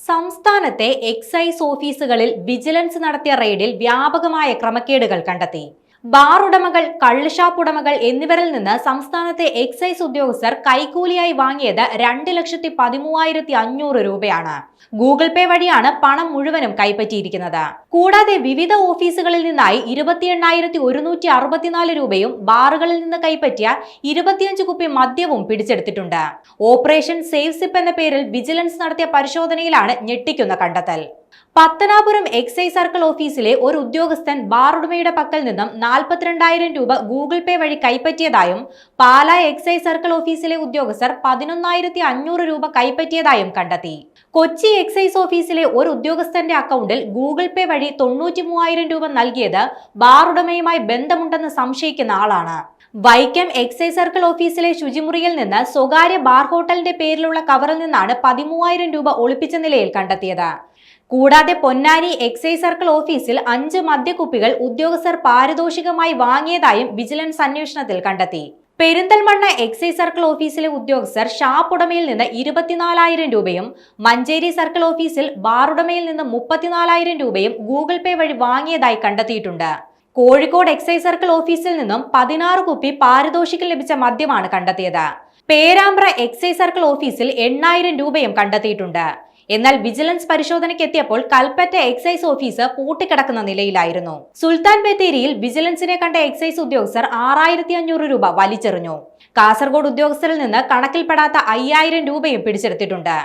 സംസ്ഥാനത്തെ എക്സൈസ് ഓഫീസുകളിൽ വിജിലൻസ് നടത്തിയ റെയ്ഡിൽ വ്യാപകമായ ക്രമക്കേടുകൾ കണ്ടെത്തി. ബാർ ഉടമകൾ, കള്ളുഷാപ്പ് ഉടമകൾ എന്നിവരിൽ നിന്ന് സംസ്ഥാനത്തെ എക്സൈസ് ഉദ്യോഗസ്ഥർ കൈക്കൂലിയായി വാങ്ങിയത് 2,13,500 രൂപയാണ്. ഗൂഗിൾ പേ വഴിയാണ് പണം മുഴുവനും കൈപ്പറ്റിയിരിക്കുന്നത്. കൂടാതെ വിവിധ ഓഫീസുകളിൽ നിന്നായി 28,164 രൂപയും ബാറുകളിൽ നിന്ന് കൈപ്പറ്റിയ 25 കുപ്പി മദ്യവും പിടിച്ചെടുത്തിട്ടുണ്ട്. ഓപ്പറേഷൻ സേവ് സിപ്പ് എന്ന പേരിൽ വിജിലൻസ് നടത്തിയ പരിശോധനയിലാണ് ഞെട്ടിക്കുന്ന കണ്ടെത്തൽ. പത്തനാപുരം എക്സൈസ് സർക്കിൾ ഓഫീസിലെ ഒരു ഉദ്യോഗസ്ഥൻ ബാർ ഉടമയുടെ പക്കൽ നിന്നും 42,000 രൂപ ഗൂഗിൾ പേ വഴി കൈപ്പറ്റിയതായും പാലാ എക്സൈസ് സർക്കിൾ ഓഫീസിലെ ഉദ്യോഗസ്ഥർ 11,500 രൂപ കൈപ്പറ്റിയതായും കണ്ടെത്തി. കൊച്ചി എക്സൈസ് ഓഫീസിലെ ഒരു ഉദ്യോഗസ്ഥന്റെ അക്കൗണ്ടിൽ ഗൂഗിൾ പേ വഴി 93,000 രൂപ നൽകിയത് ബാർ ഉടമയുമായി ബന്ധമുണ്ടെന്ന് സംശയിക്കുന്ന ആളാണ്. വൈക്കം എക്സൈസ് സർക്കിൾ ഓഫീസിലെ ശുചിമുറിയിൽ നിന്ന് സ്വകാര്യ ബാർ ഹോട്ടലിന്റെ പേരിലുള്ള കവറിൽ നിന്നാണ് 13,000 രൂപ ഒളിപ്പിച്ച നിലയിൽ കണ്ടെത്തിയത്. കൂടാതെ പൊന്നാനി എക്സൈസ് സർക്കിൾ ഓഫീസിൽ 5 മദ്യക്കുപ്പികൾ ഉദ്യോഗസ്ഥർ പാരിതോഷികമായി വാങ്ങിയതായും വിജിലൻസ് അന്വേഷണത്തിൽ കണ്ടെത്തി. പെരിന്തൽമണ്ണ എക്സൈസ് സർക്കിൾ ഓഫീസിലെ ഉദ്യോഗസ്ഥർ ഷാപ്പ് ഉടമയിൽ നിന്ന് 24,000 രൂപയും മഞ്ചേരി സർക്കിൾ ഓഫീസിൽ ബാർ ഉടമയിൽ നിന്ന് 34,000 രൂപയും ഗൂഗിൾ പേ വഴി വാങ്ങിയതായി കണ്ടെത്തിയിട്ടുണ്ട്. കോഴിക്കോട് എക്സൈസ് സർക്കിൾ ഓഫീസിൽ നിന്നും 16 കുപ്പി പാരിതോഷികം ലഭിച്ച മദ്യമാണ് കണ്ടെത്തിയത്. പേരാമ്പ്ര എക്സൈസ് സർക്കിൾ ഓഫീസിൽ 8,000 രൂപയും കണ്ടെത്തിയിട്ടുണ്ട്. എന്നാൽ വിജിലൻസ് പരിശോധനയ്ക്ക് എത്തിയപ്പോൾ കൽപ്പറ്റ എക്സൈസ് ഓഫീസ് പൂട്ടിക്കിടക്കുന്ന നിലയിലായിരുന്നു. സുൽത്താൻ ബത്തേരിയിൽ വിജിലൻസിനെ കണ്ട എക്സൈസ് ഉദ്യോഗസ്ഥർ 6,500 രൂപ വലിച്ചെറിഞ്ഞു. കാസർഗോഡ് ഉദ്യോഗസ്ഥരിൽ നിന്ന് കണക്കിൽപ്പെടാത്ത 5,000 രൂപയും പിടിച്ചെടുത്തിട്ടുണ്ട്.